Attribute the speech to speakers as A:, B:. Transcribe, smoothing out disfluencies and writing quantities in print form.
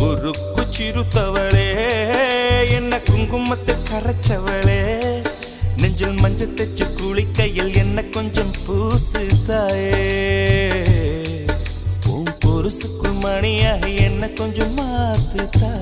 A: உருக்கு சிறுத்தவளே என்ன குங்குமத்தை கரைச்சவளே நெஞ்சில் மஞ்சள் தச்சு குளிக்கையில் என்ன கொஞ்சம் பூசு தாயே உன் பொருசுக்குள் மணியாக என்ன கொஞ்சம் மாத்து தாயே